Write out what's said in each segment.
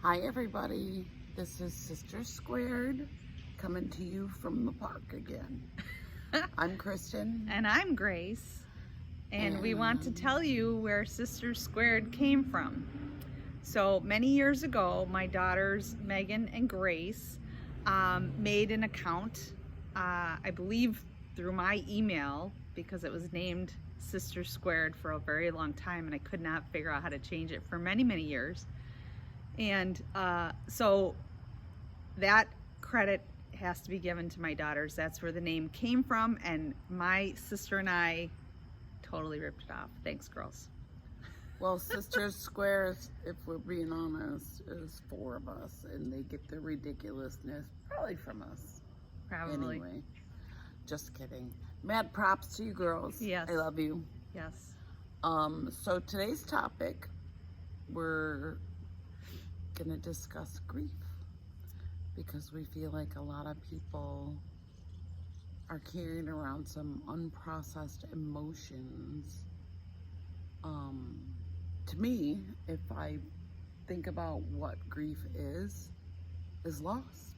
Hi everybody, this is Sister Squared coming to you from the park again. I'm Kristen. And I'm Grace. And we want to tell you where Sisters Squared came from. So many years ago, my daughters Megan and Grace made an account, I believe through my email, because it was named Sisters Squared for a very long time and I could not figure out how to change it for many, many years. And so that credit has to be given to my daughters. That's where the name came from, and my sister and I totally ripped it off. Thanks, girls. Well, Sisters Squares, if we're being honest, is 4 of us, and they get their ridiculousness probably from us. Probably. Anyway, just kidding. Mad props to you girls. Yes. I love you. Yes. So today's topic, we're gonna discuss grief, because we feel like a lot of people are carrying around some unprocessed emotions. To me, if I think about what grief is loss.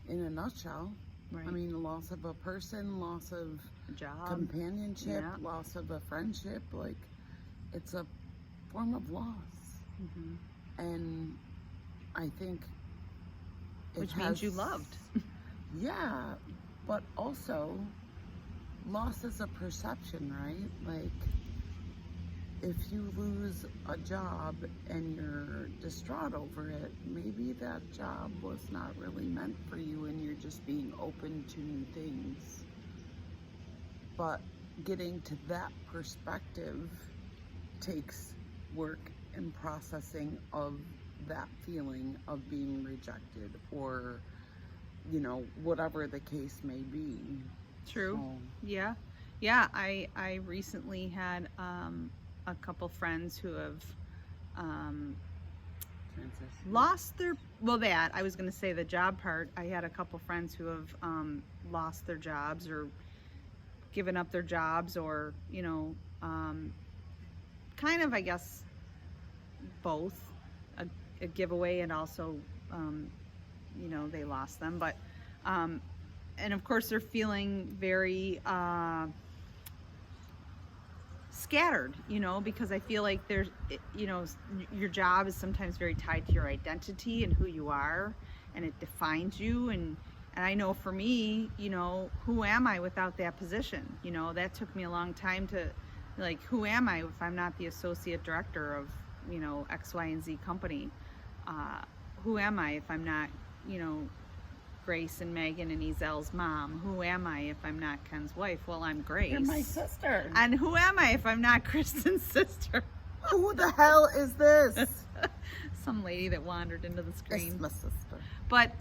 In a nutshell. Right. I mean, the loss of a person, loss of A job. companionship, Yeah. loss of a friendship. Like, it's a form of loss. Mm-hmm. And I think Which means you loved. Yeah, but also loss is a perception, right? Like, if you lose a job and you're distraught over it, maybe that job was not really meant for you and you're just being open to new things. But getting to that perspective takes work and processing of that feeling of being rejected, or, you know, whatever the case may be. True. So, Yeah. I recently had a couple friends who have transition. lost their, I was going to say the job part. I had a couple friends who have lost their jobs or given up their jobs, or, you know, kind of, I guess, both a giveaway and also, you know, they lost them. But, and of course they're feeling very scattered, you know, because I feel like there's, you know, your job is sometimes very tied to your identity and who you are, and it defines you. And I know for me, you know, who am I without that position? You know, that took me a long time to, like, who am I if I'm not the associate director of, you know, X, Y, and Z company? Who am I if I'm not, you know, Grace and Megan and Ezel's mom? Who am I if I'm not Ken's wife? Well, I'm Grace. You're my sister. And who am I if I'm not Kristen's sister? Who the hell is this? Some lady that wandered into the screen. It's my sister. But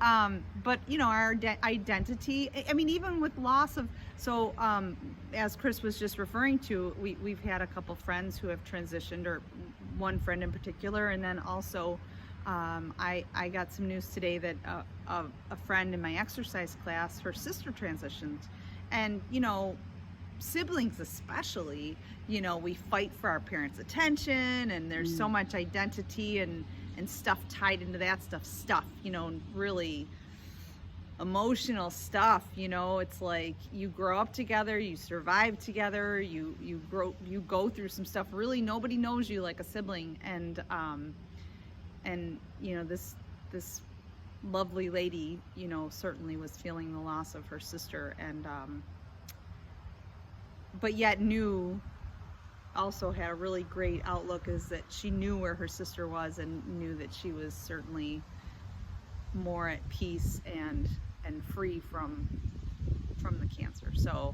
you know, our identity, I mean, even with loss of, so as Chris was just referring to, we've had a couple friends who have transitioned, or one friend in particular, and then also I got some news today that a friend in my exercise class, her sister transitioned. And, you know, siblings especially, you know, we fight for our parents' attention, and there's so much identity and stuff tied into that stuff, you know, really emotional stuff. You know, it's like you grow up together, you survive together, you go through some stuff. Really, nobody knows you like a sibling. And you know, this lovely lady, you know, certainly was feeling the loss of her sister, and but yet also had a really great outlook, is that she knew where her sister was and knew that she was certainly more at peace and free from the cancer. So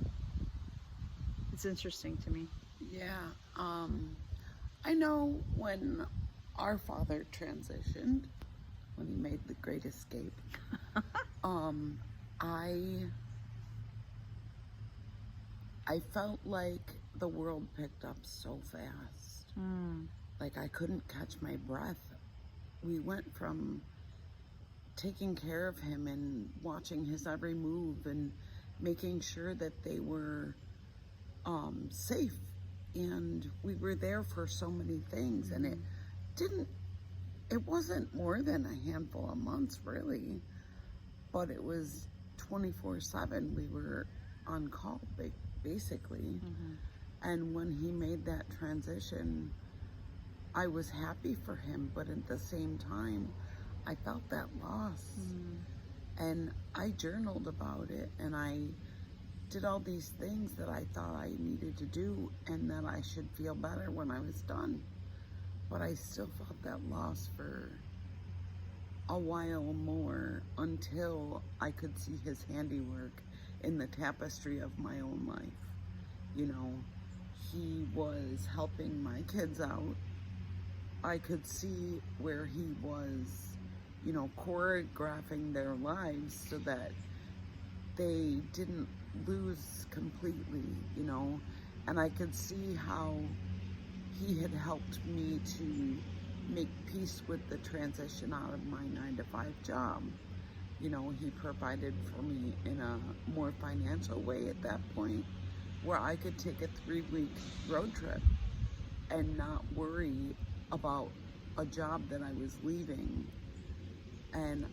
it's interesting to me. Yeah. I know when our father transitioned, when he made the great escape, I felt like the world picked up so fast. Like, I couldn't catch my breath. We went from taking care of him and watching his every move and making sure that they were safe, and we were there for so many things, and it didn't it wasn't more than a handful of months, really, but it was 24/7. We were on call, basically. Mm-hmm. And when he made that transition, I was happy for him, but at the same time, I felt that loss. Mm-hmm. And I journaled about it, and I did all these things that I thought I needed to do and that I should feel better when I was done. But I still felt that loss for a while more until I could see his handiwork in the tapestry of my own life. You know, he was helping my kids out. I could see where he was, you know, choreographing their lives so that they didn't lose completely, you know, and I could see how he had helped me to make peace with the transition out of my 9-to-5 job. You know, he provided for me in a more financial way at that point, where I could take a 3-week road trip and not worry about a job that I was leaving. And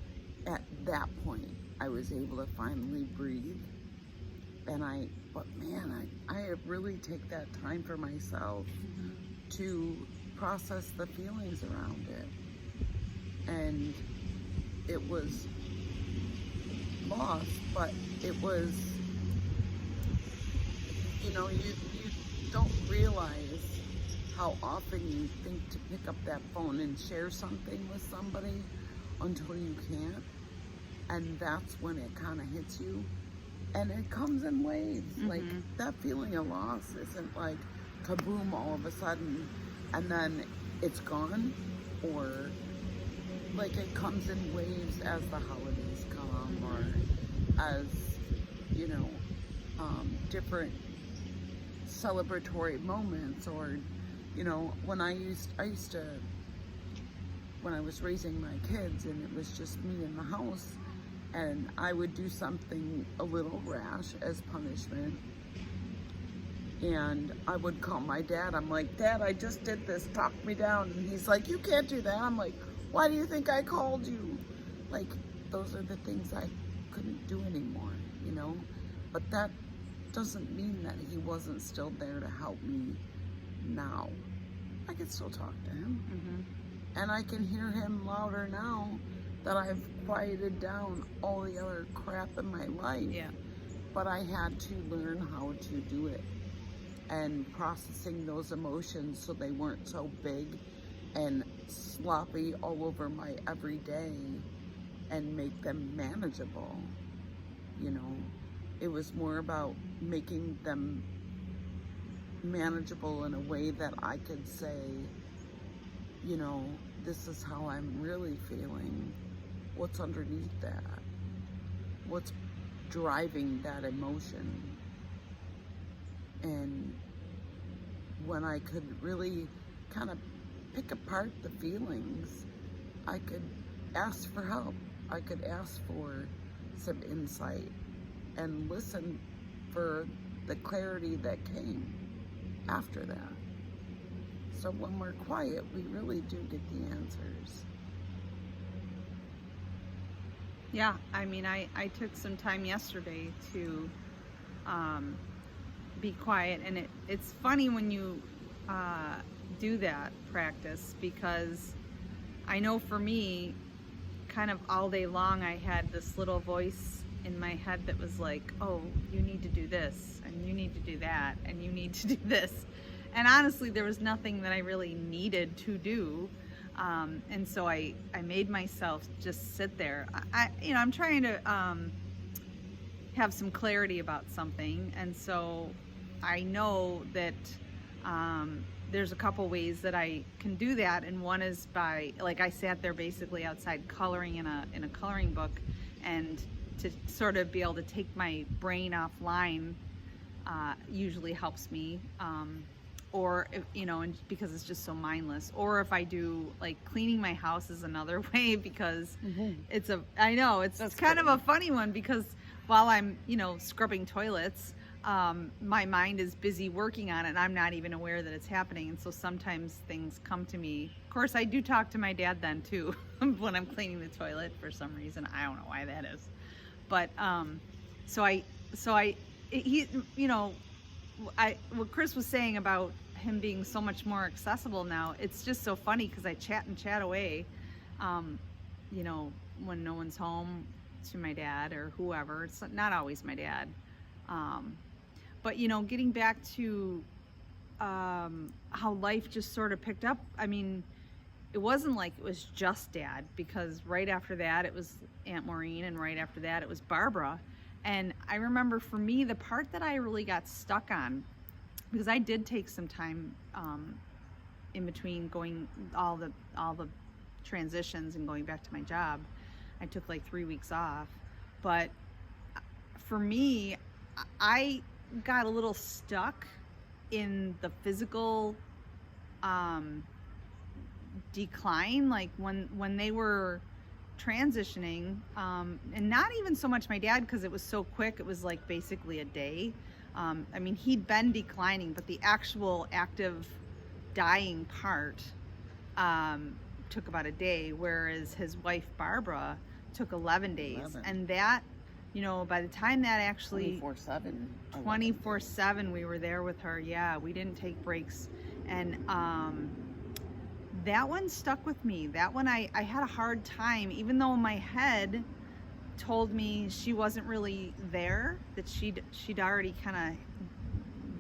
at that point, I was able to finally breathe. But man, I really take that time for myself to process the feelings around it. And it was lost, but it was, you know, you don't realize how often you think to pick up that phone and share something with somebody until you can't. And that's when it kind of hits you. And it comes in waves. Mm-hmm. Like, that feeling of loss isn't like kaboom all of a sudden and then it's gone. Or like it comes in waves as the holidays come, or as, you know, different celebratory moments. Or, you know, when I used to, when I was raising my kids and it was just me in the house, and I would do something a little rash as punishment, and I would call my dad. I'm like, Dad, I just did this, talk me down. And he's like, you can't do that. I'm like, why do you think I called you? Like, those are the things I couldn't do anymore, you know? But that doesn't mean that he wasn't still there to help me now. I can still talk to him. Mm-hmm. And I can hear him louder now that I've quieted down all the other crap in my life. Yeah. But I had to learn how to do it, and processing those emotions so they weren't so big and sloppy all over my everyday, and make them manageable. You know, it was more about making them manageable in a way that I could say, you know, this is how I'm really feeling. What's underneath that? What's driving that emotion? And when I could really kind of pick apart the feelings, I could ask for help. I could ask for some insight and listen for the clarity that came after that. So when we're quiet, we really do get the answers. Yeah, I mean, I took some time yesterday to be quiet, and it's funny when you do that practice, because I know for me, kind of all day long, I had this little voice in my head that was like, oh, you need to do this, and you need to do that, and you need to do this. And honestly, there was nothing that I really needed to do. And so I made myself just sit there. I'm trying to have some clarity about something. And so I know that there's a couple ways that I can do that. And one is by, like, I sat there basically outside coloring in a coloring book, and to sort of be able to take my brain offline usually helps me. Or if, and because it's just so mindless. Or if I do, like, cleaning my house is another way, because I know it's kind of a funny one, because while I'm scrubbing toilets, my mind is busy working on it and I'm not even aware that it's happening. And so sometimes things come to me. Of course, I do talk to my dad then too when I'm cleaning the toilet for some reason. I don't know why that is. But he, you know, what Chris was saying about him being so much more accessible now, it's just so funny because I chat away, you know, when no one's home to my dad or whoever. It's not always my dad. But, you know, getting back to how life just sort of picked up, I mean, it wasn't like it was just Dad, because right after that it was Aunt Maureen, and right after that it was Barbara. And I remember for me, the part that I really got stuck on, because I did take some time in between going all the transitions and going back to my job. I took like 3 weeks off. But for me, I got a little stuck in the physical decline, like when they were transitioning, and not even so much my dad, because it was so quick. It was like basically a day. I mean, he'd been declining, but the actual active dying part took about a day, whereas his wife Barbara took 11 days. 11. And that, you know, by the time that actually 24/7 we were there with her. Yeah, we didn't take breaks. And that one stuck with me. That one I had a hard time, even though my head told me she wasn't really there, that she'd already kind of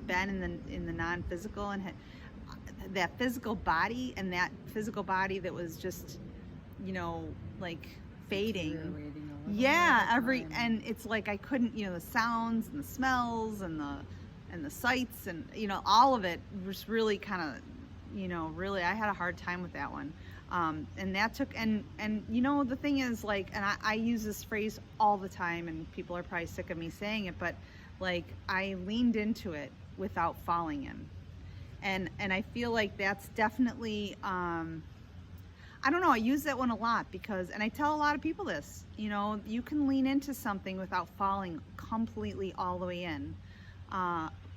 been in the non-physical, and had that physical body, and that physical body that was just, you know, like fading. Yeah, and it's like I couldn't, you know, the sounds and the smells and the sights and, you know, all of it was really kind of, you know, really I had a hard time with that one. And that took, and you know, the thing is, like, and I use this phrase all the time, and people are probably sick of me saying it, but like I leaned into it without falling in. And I feel like that's definitely, I don't know, I use that one a lot because, and I tell a lot of people this, you know, you can lean into something without falling completely all the way in.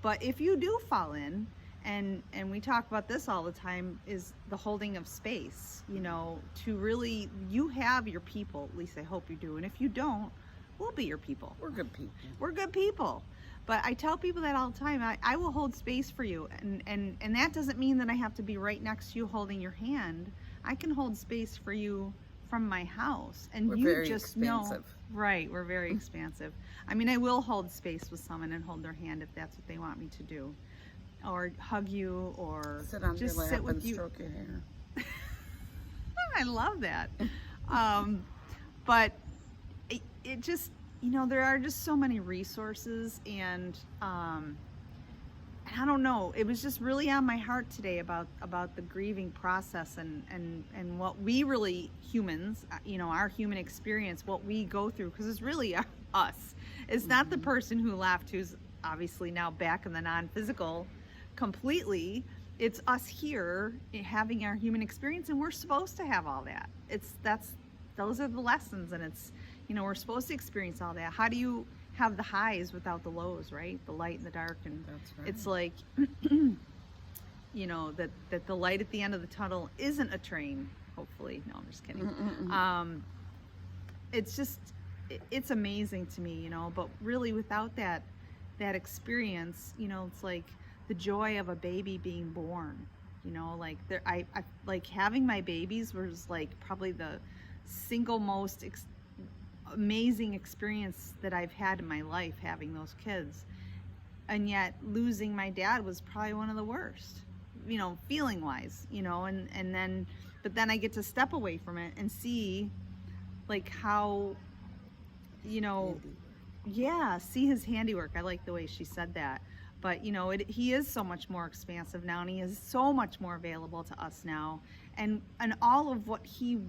But if you do fall in, and we talk about this all the time, is the holding of space, you know, to really, you have your people, at least I hope you do. And if you don't, we'll be your people. We're good people. We're good people. But I tell people that all the time. I will hold space for you. And that doesn't mean that I have to be right next to you holding your hand. I can hold space for you from my house. And we're you just expansive. know. Right, we're very expansive. I mean, I will hold space with someone and hold their hand if that's what they want me to do. Or hug you, or sit on just your lap sit with and you. stroke your hair. I love that. But it just, you know, there are just so many resources, and I don't know, it was just really on my heart today about the grieving process and what we really, humans, you know, our human experience, what we go through, because it's really us. It's not the person who left, who's obviously now back in the non-physical completely. It's us here having our human experience, and we're supposed to have all that. Those are the lessons, and it's, you know, we're supposed to experience all that. How do you have the highs without the lows, right? The light and the dark. And that's right. It's like, you know, that the light at the end of the tunnel isn't a train, hopefully. No, I'm just kidding. It's just, it's amazing to me, you know, but really without that experience, you know, it's like the joy of a baby being born, you know, like I like having my babies was like probably the single most amazing experience that I've had in my life, having those kids. And yet losing my dad was probably one of the worst, you know, feeling wise, you know, but then I get to step away from it and see like how, you know, see his handiwork. I like the way she said that. But, you know, he is so much more expansive now, and he is so much more available to us now. And all of what he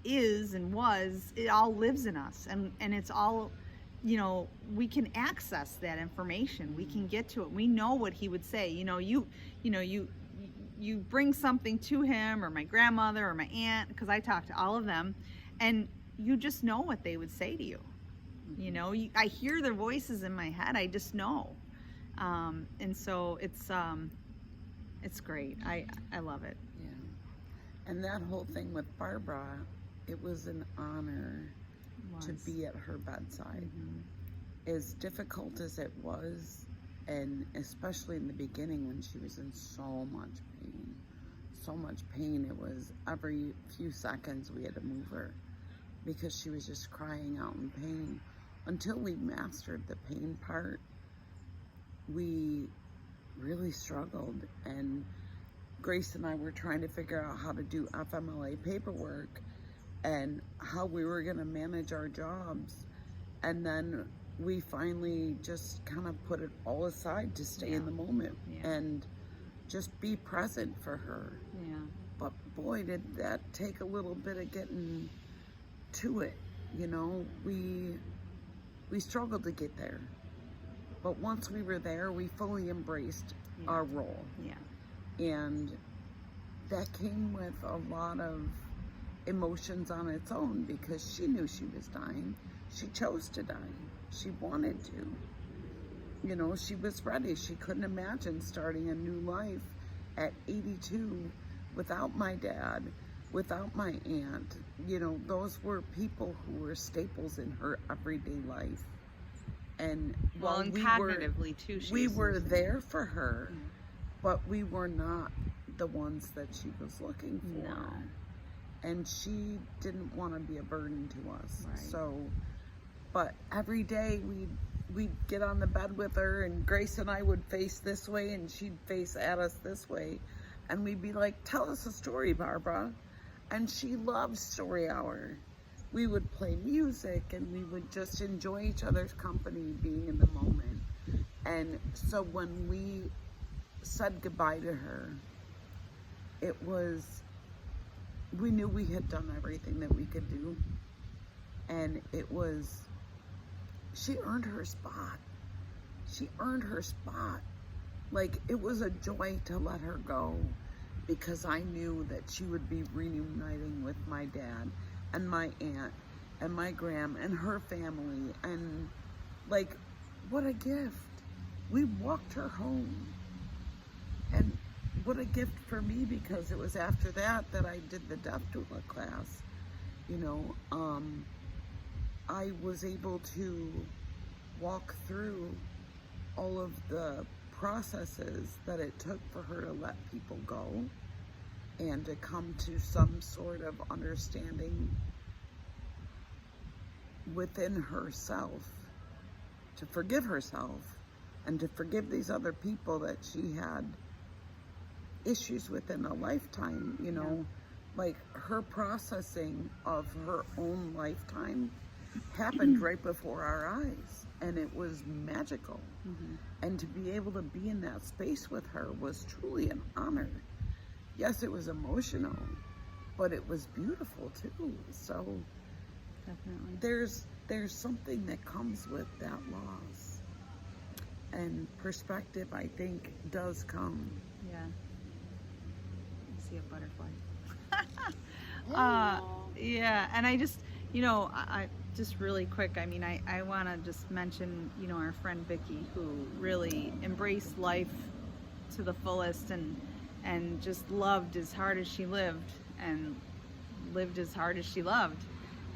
is and was, it all lives in us. And it's all, you know, we can access that information. We can get to it. We know what he would say. You know, you bring something to him, or my grandmother or my aunt, because I talk to all of them, and you just know what they would say to you. You know, I hear their voices in my head. I just know. And so it's great. I love it. Yeah. And that whole thing with Barbara, it was an honor to be at her bedside. As difficult as it was, and especially in the beginning when she was in so much pain, it was every few seconds we had to move her because she was just crying out in pain. Until we mastered the pain part, we really struggled, and Grace and I were trying to figure out how to do FMLA paperwork and how we were going to manage our jobs. And then we finally just kind of put it all aside to stay in the moment and just be present for her. Yeah. But boy, did that take a little bit of getting to it. You know, we struggled to get there. But once we were there, we fully embraced our role. Yeah. And that came with a lot of emotions on its own because she knew she was dying. She chose to die. She wanted to. You know, she was ready. She couldn't imagine starting a new life at 82 without my dad, without my aunt. You know, those were people who were staples in her everyday life. And well, and cognitively too. We were there for her, but we were not the ones that she was looking for. No. And she didn't want to be a burden to us. Right. So, but every day we'd get on the bed with her, and Grace and I would face this way and she'd face at us this way. And we'd be like, tell us a story, Barbara. And she loved story hour. We would play music and we would just enjoy each other's company, being in the moment. And so when we said goodbye to her, it was, we knew we had done everything that we could do. And it was, she earned her spot. She earned her spot. Like, it was a joy to let her go because I knew that she would be reuniting with my dad and my aunt and my gram and her family. And like, what a gift. We walked her home. And what a gift for me, because it was after that that I did the death doula class. You know, I was able to walk through all of the processes that it took for her to let people go and to come to some sort of understanding within herself, to forgive herself and to forgive these other people that she had issues with in a lifetime. You know, like her processing of her own lifetime happened right before our eyes, and it was magical. And to be able to be in that space with her was truly an honor. Yes, it was emotional, but it was beautiful too. So definitely, there's something that comes with that loss, and perspective, I think, does come. Yeah. I see a butterfly. Yeah, and I just, you know, I just really quick, I mean, I want to just mention, you know, our friend Vicky, who really embraced life to the fullest and just loved as hard as she lived and lived as hard as she loved.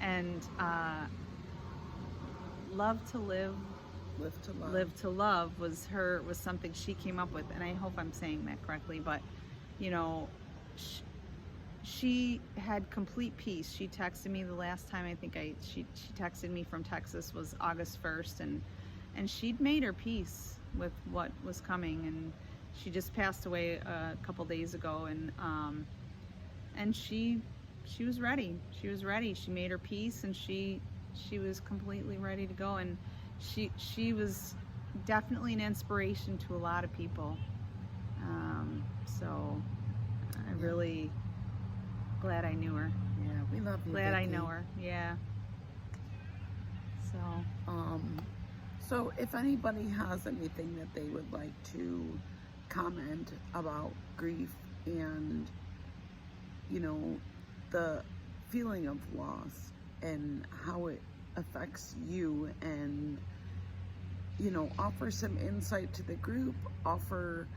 And love to live, live to love was something she came up with, and I hope I'm saying that correctly, but you know, she had complete peace. She texted me the last time, I think she texted me from Texas, was August 1st, and she'd made her peace with what was coming, and she just passed away a couple days ago, and she was ready. She was ready. She made her peace, and she was completely ready to go, and she was definitely an inspiration to a lot of people. So I'm really glad I knew her. Yeah, we love you, Glad I Vicky. know her. Yeah. So if anybody has anything that they would like to comment about grief and, you know, the feeling of loss and how it affects you and you know, offer some insight to the group, offer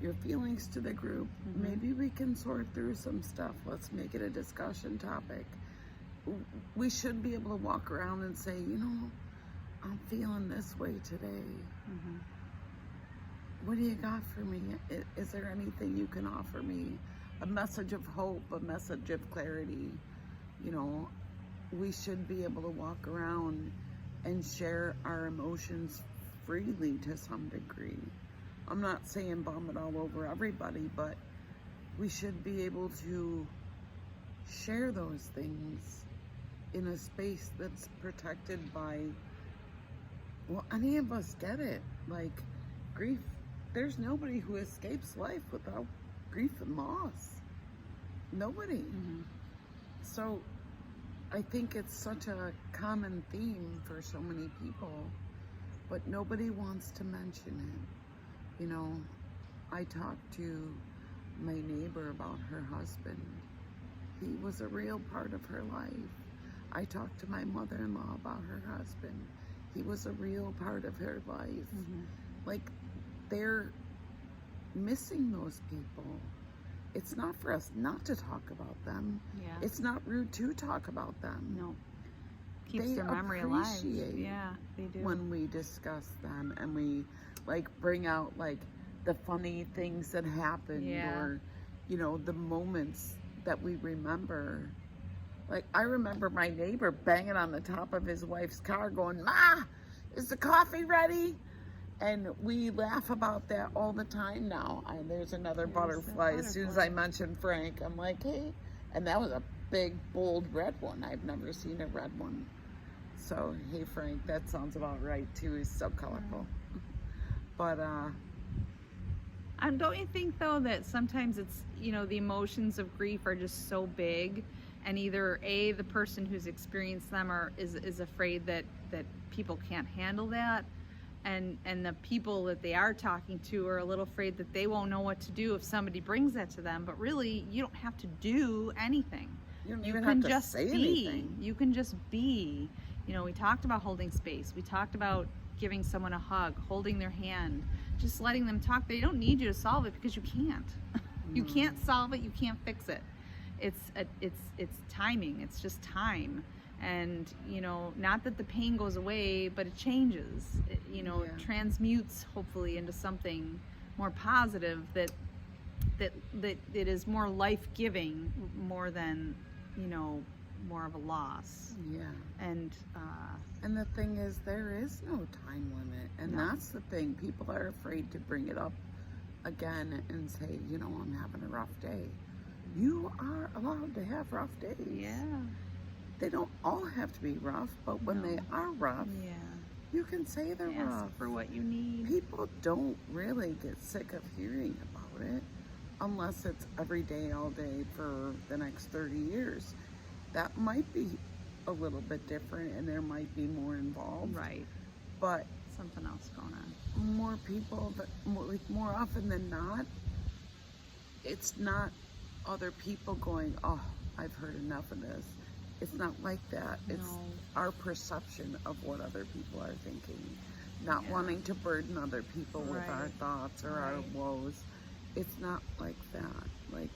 your feelings to the group. Maybe we can sort through some stuff. Let's make it a discussion topic. We should be able to walk around and say, you know, I'm feeling this way today. What do you got for me? Is there anything you can offer me? A message of hope, a message of clarity. You know, we should be able to walk around and share our emotions freely to some degree. I'm not saying bomb it all over everybody, but we should be able to share those things in a space that's protected by, well, any of us get it. Like, grief, there's nobody who escapes life without grief and loss. Nobody. So I think it's such a common theme for so many people, but nobody wants to mention it. You know, I talked to my neighbor about her husband. He was a real part of her life. I talked to my mother-in-law about her husband. He was a real part of her life. Like, they're missing those people. It's not for us not to talk about them. It's not rude to talk about them. No. Keeps They their memory alive. appreciate Yeah, they do. when we discuss them and we like bring out like the funny things that happened, or, you know, the moments that we remember. Like, I remember my neighbor banging on the top of his wife's car going, "Ma, is the coffee ready?" And we laugh about that all the time now. There's another butterfly. As soon as I mentioned Frank, I'm like, hey. And that was a big, bold red one. I've never seen a red one. So, hey, Frank, that sounds about right, too. He's so colorful. But, and don't you think, though, that sometimes it's, you know, the emotions of grief are just so big, and either A, the person who's experienced them is afraid that people can't handle that, and the people that they are talking to are a little afraid that they won't know what to do if somebody brings that to them. But really, you don't have to do anything. you don't even have to just say be. anything. You can just be. You know, we talked about holding space. We talked about giving someone a hug, holding their hand, just letting them talk. They don't need you to solve it, because you can't. You can't solve it. You can't fix it. It's timing. It's just time. And, you know, not that the pain goes away, but it changes. It transmutes hopefully into something more positive that it is more life-giving, more than, you know, more of a loss. And the thing is, there is no time limit, and that's the thing. People are afraid to bring it up again and say, you know, I'm having a rough day. You are allowed to have rough days. They don't all have to be rough, but when they are rough, you can say they're rough. Ask for what you need. People don't really get sick of hearing about it unless it's every day, all day for the next 30 years. That might be a little bit different, and there might be more involved. Right. But something else going on. More people, more often than not, it's not other people going, oh, I've heard enough of this. It's not like that. It's our perception of what other people are thinking. Not wanting to burden other people with our thoughts or our woes. It's not like that. Like,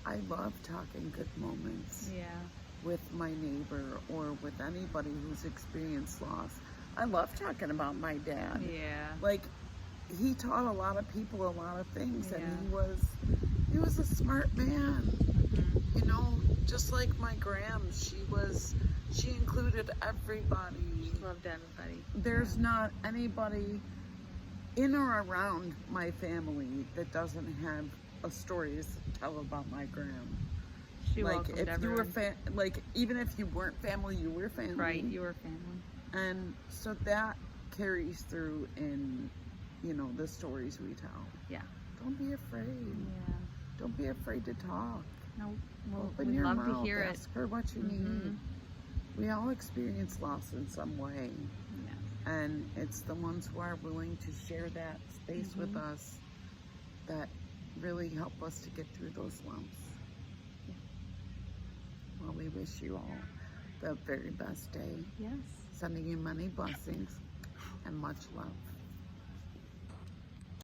I love talking good moments with my neighbor or with anybody who's experienced loss. I love talking about my dad. Like, he taught a lot of people a lot of things, and he was a smart man. You know, just like my gram, she included everybody. She loved everybody. There's not anybody in or around my family that doesn't have a story to tell about my gram. She like, welcomed if everyone. you were like, even if you weren't family, you were family. Right, you were family. And so that carries through in, you know, the stories we tell. Don't be afraid. Don't be afraid to talk. No, Open your mouth, to hear ask her what you need. We all experience loss in some way. And it's the ones who are willing to share that space with us that really help us to get through those lumps. Well, we wish you all the very best day. Yes. Sending you many blessings. and much love.